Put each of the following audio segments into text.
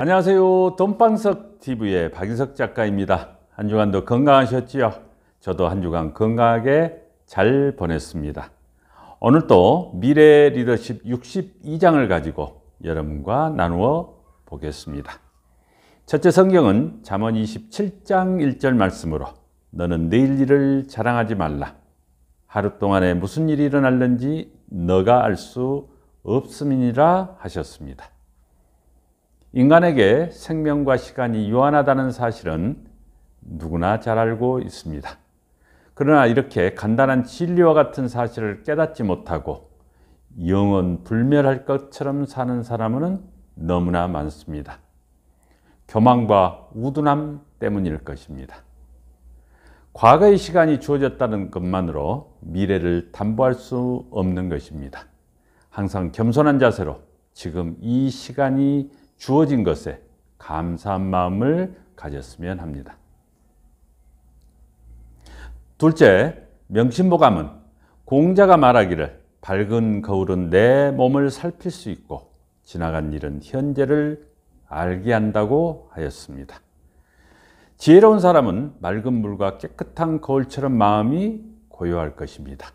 안녕하세요. 돈방석 TV의 박인석 작가입니다. 한 주간도 건강하셨지요? 저도 한 주간 건강하게 잘 보냈습니다. 오늘 또 미래 리더십 62장을 가지고 여러분과 나누어 보겠습니다. 첫째 성경은 잠언 27장 1절 말씀으로 너는 내일 일을 자랑하지 말라. 하루 동안에 무슨 일이 일어날는지 너가 알 수 없음이니라 하셨습니다. 인간에게 생명과 시간이 유한하다는 사실은 누구나 잘 알고 있습니다. 그러나 이렇게 간단한 진리와 같은 사실을 깨닫지 못하고 영원 불멸할 것처럼 사는 사람은 너무나 많습니다. 교만과 우둔함 때문일 것입니다. 과거의 시간이 주어졌다는 것만으로 미래를 담보할 수 없는 것입니다. 항상 겸손한 자세로 지금 이 시간이 주어진 것에 감사한 마음을 가졌으면 합니다. 둘째, 명심보감은 공자가 말하기를 밝은 거울은 내 몸을 살필 수 있고 지나간 일은 현재를 알게 한다고 하였습니다. 지혜로운 사람은 맑은 물과 깨끗한 거울처럼 마음이 고요할 것입니다.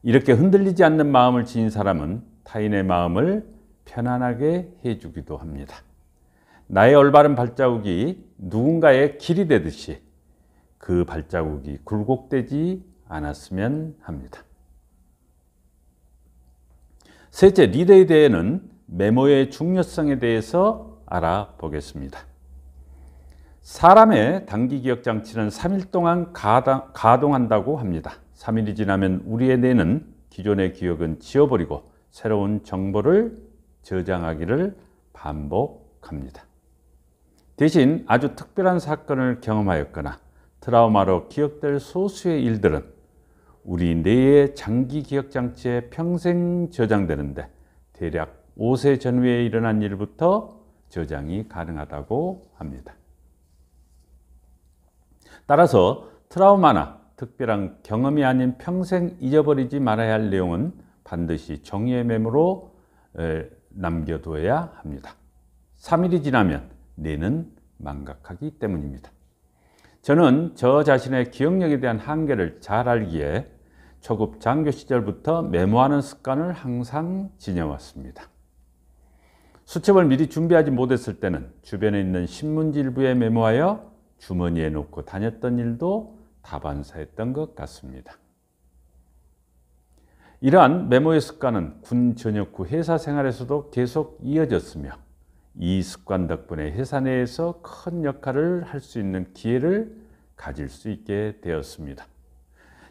이렇게 흔들리지 않는 마음을 지닌 사람은 타인의 마음을 편안하게 해주기도 합니다. 나의 올바른 발자국이 누군가의 길이 되듯이 그 발자국이 굴곡되지 않았으면 합니다. 셋째, 리더에 대해는 메모의 중요성에 대해서 알아보겠습니다. 사람의 단기 기억 장치는 3일 동안 가동한다고 합니다. 3일이 지나면 우리의 뇌는 기존의 기억은 지워버리고 새로운 정보를 저장하기를 반복합니다. 대신 아주 특별한 사건을 경험하였거나 트라우마로 기억될 소수의 일들은 우리 뇌의 장기 기억 장치에 평생 저장되는데 대략 5세 전후에 일어난 일부터 저장이 가능하다고 합니다. 따라서 트라우마나 특별한 경험이 아닌 평생 잊어버리지 말아야 할 내용은 반드시 종이의 메모로 남겨둬야 합니다. 3일이 지나면 뇌는 망각하기 때문입니다. 저는 저 자신의 기억력에 대한 한계를 잘 알기에 초급 장교 시절부터 메모하는 습관을 항상 지녀왔습니다. 수첩을 미리 준비하지 못했을 때는 주변에 있는 신문지 일부에 메모하여 주머니에 놓고 다녔던 일도 다반사했던 것 같습니다. 이러한 메모의 습관은 군 전역 후 회사 생활에서도 계속 이어졌으며 이 습관 덕분에 회사 내에서 큰 역할을 할 수 있는 기회를 가질 수 있게 되었습니다.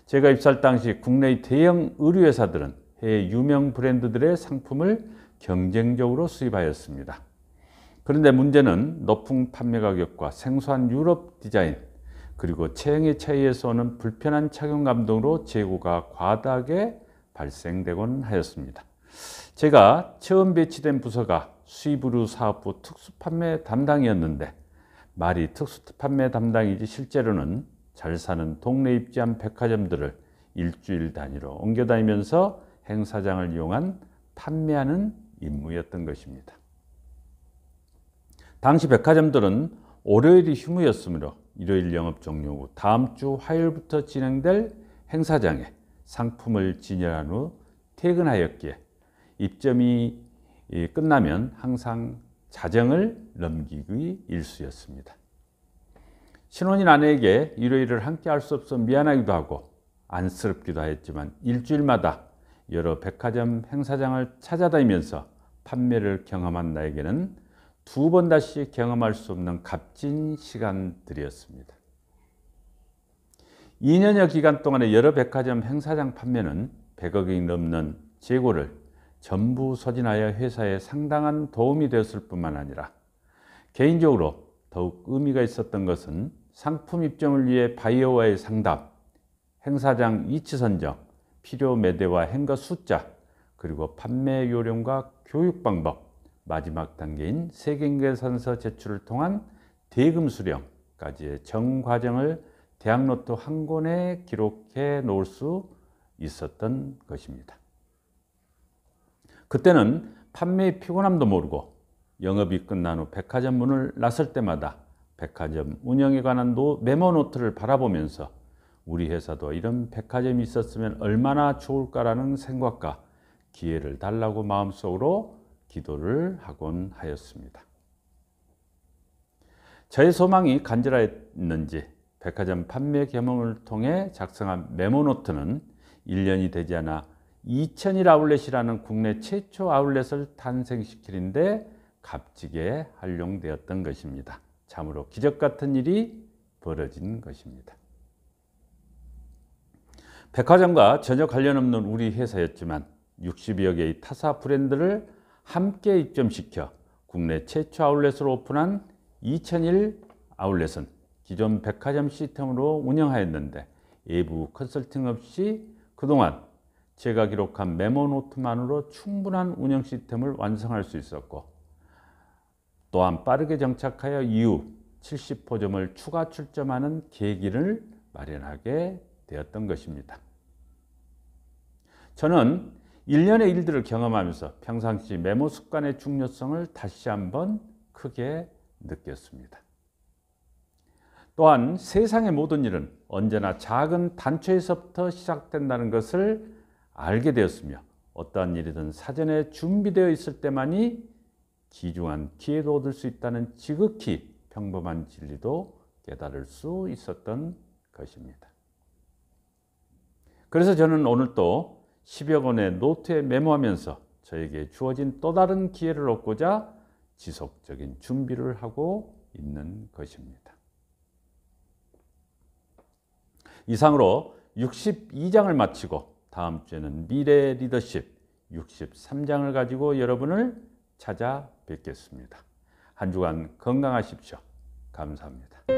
제가 입사할 당시 국내의 대형 의류회사들은 해외 유명 브랜드들의 상품을 경쟁적으로 수입하였습니다. 그런데 문제는 높은 판매 가격과 생소한 유럽 디자인 그리고 체형의 차이에서 오는 불편한 착용감 등으로 재고가 과다하게 발생되곤 하였습니다. 제가 처음 배치된 부서가 수입의류 사업부 특수판매 담당이었는데 말이 특수판매 담당이지 실제로는 잘 사는 동네 입지한 백화점들을 일주일 단위로 옮겨다니면서 행사장을 이용한 판매하는 임무였던 것입니다. 당시 백화점들은 월요일이 휴무였으므로 일요일 영업 종료 후 다음 주 화요일부터 진행될 행사장에 상품을 진열한 후 퇴근하였기에 입점이 끝나면 항상 자정을 넘기기 일쑤였습니다. 신혼인 아내에게 일요일을 함께 할 수 없어 미안하기도 하고 안쓰럽기도 하였지만 일주일마다 여러 백화점 행사장을 찾아다니면서 판매를 경험한 나에게는 두 번 다시 경험할 수 없는 값진 시간들이었습니다. 2년여 기간 동안의 여러 백화점 행사장 판매는 100억이 넘는 재고를 전부 소진하여 회사에 상당한 도움이 되었을 뿐만 아니라 개인적으로 더욱 의미가 있었던 것은 상품 입점을 위해 바이어와의 상담, 행사장 위치 선정, 필요 매대와 행거 숫자, 그리고 판매 요령과 교육 방법, 마지막 단계인 세경계산서 제출을 통한 대금 수령까지의 전 과정을 대학노트 한 권에 기록해 놓을 수 있었던 것입니다. 그때는 판매의 피곤함도 모르고 영업이 끝난 후 백화점 문을 나설 때마다 백화점 운영에 관한 메모 노트를 바라보면서 우리 회사도 이런 백화점이 있었으면 얼마나 좋을까라는 생각과 기회를 달라고 마음속으로 기도를 하곤 하였습니다. 저의 소망이 간절했는지 백화점 판매 경험을 통해 작성한 메모노트는 1년이 되지 않아 2000일 아울렛이라는 국내 최초 아울렛을 탄생시키는데 값지게 활용되었던 것입니다. 참으로 기적 같은 일이 벌어진 것입니다. 백화점과 전혀 관련 없는 우리 회사였지만 60여 개의 타사 브랜드를 함께 입점시켜 국내 최초 아울렛으로 오픈한 2001 아울렛은 기존 백화점 시스템으로 운영하였는데 외부 컨설팅 없이 그동안 제가 기록한 메모노트만으로 충분한 운영 시스템을 완성할 수 있었고, 또한 빠르게 정착하여 이후 70호점을 추가 출점하는 계기를 마련하게 되었던 것입니다. 저는 일련의 일들을 경험하면서 평상시 메모 습관의 중요성을 다시 한번 크게 느꼈습니다. 또한 세상의 모든 일은 언제나 작은 단초에서부터 시작된다는 것을 알게 되었으며, 어떠한 일이든 사전에 준비되어 있을 때만이 귀중한 기회도 얻을 수 있다는 지극히 평범한 진리도 깨달을 수 있었던 것입니다. 그래서 저는 오늘 또 10여 권의 노트에 메모하면서 저에게 주어진 또 다른 기회를 얻고자 지속적인 준비를 하고 있는 것입니다. 이상으로 62장을 마치고 다음 주에는 미래 리더십 63장을 가지고 여러분을 찾아뵙겠습니다. 한 주간 건강하십시오. 감사합니다.